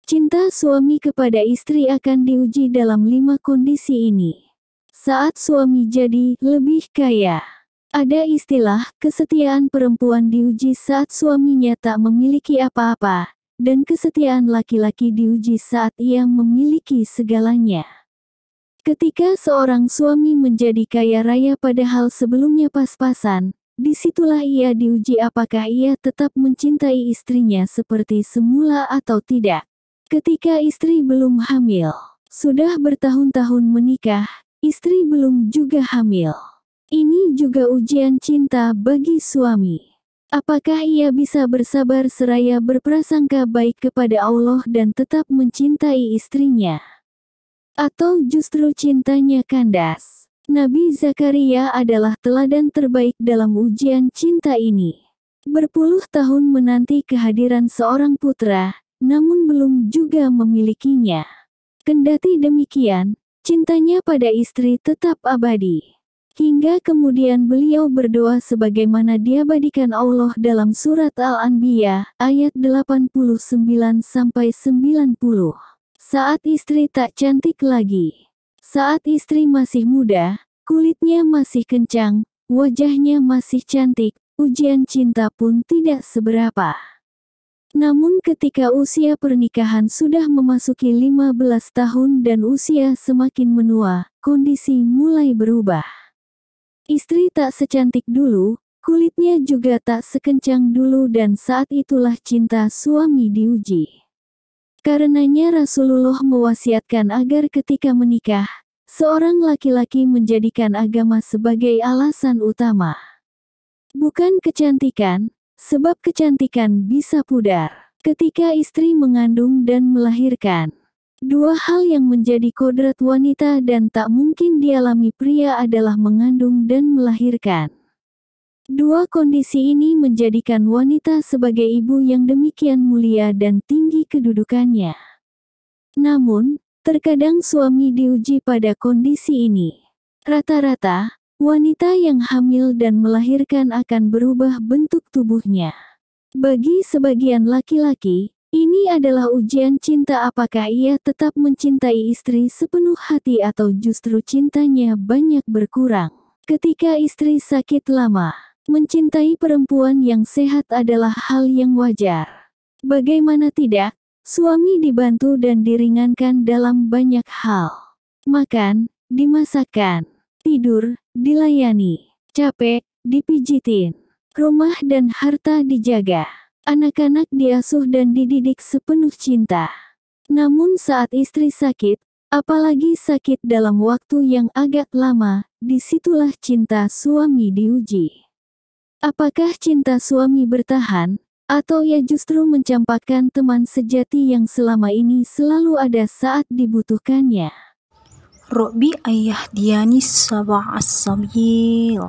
Cinta suami kepada istri akan diuji dalam 5 kondisi ini. Saat suami jadi lebih kaya. Ada istilah, kesetiaan perempuan diuji saat suaminya tak memiliki apa-apa, dan kesetiaan laki-laki diuji saat ia memiliki segalanya. Ketika seorang suami menjadi kaya raya padahal sebelumnya pas-pasan, disitulah ia diuji apakah ia tetap mencintai istrinya seperti semula atau tidak. Ketika istri belum hamil, sudah bertahun-tahun menikah, istri belum juga hamil. Ini juga ujian cinta bagi suami. Apakah ia bisa bersabar seraya berprasangka baik kepada Allah dan tetap mencintai istrinya? Atau justru cintanya kandas? Nabi Zakaria adalah teladan terbaik dalam ujian cinta ini. Berpuluh tahun menanti kehadiran seorang putra, namun belum juga memilikinya. Kendati demikian, cintanya pada istri tetap abadi. Hingga kemudian beliau berdoa sebagaimana diabadikan Allah dalam surat Al-Anbiya, ayat 89-90. Saat istri tak cantik lagi. Saat istri masih muda, kulitnya masih kencang, wajahnya masih cantik, ujian cinta pun tidak seberapa. Namun ketika usia pernikahan sudah memasuki 15 tahun dan usia semakin menua, kondisi mulai berubah. Istri tak secantik dulu, kulitnya juga tak sekencang dulu dan saat itulah cinta suami diuji. Karenanya Rasulullah mewasiatkan agar ketika menikah, seorang laki-laki menjadikan agama sebagai alasan utama. Bukan kecantikan, sebab kecantikan bisa pudar ketika istri mengandung dan melahirkan. Dua hal yang menjadi kodrat wanita dan tak mungkin dialami pria adalah mengandung dan melahirkan. Dua kondisi ini menjadikan wanita sebagai ibu yang demikian mulia dan tinggi kedudukannya. Namun, terkadang suami diuji pada kondisi ini. Rata-rata, wanita yang hamil dan melahirkan akan berubah bentuk tubuhnya. Bagi sebagian laki-laki, ini adalah ujian cinta apakah ia tetap mencintai istri sepenuh hati atau justru cintanya banyak berkurang. Ketika istri sakit lama, mencintai perempuan yang sehat adalah hal yang wajar. Bagaimana tidak, suami dibantu dan diringankan dalam banyak hal. Makan, dimasakkan, tidur, dilayani, capek, dipijitin, rumah dan harta dijaga, anak-anak diasuh dan dididik sepenuh cinta. Namun saat istri sakit, apalagi sakit dalam waktu yang agak lama, disitulah cinta suami diuji. Apakah cinta suami bertahan, atau ia justru mencampakkan teman sejati yang selama ini selalu ada saat dibutuhkannya? ربي أن يهديني السبع السبيل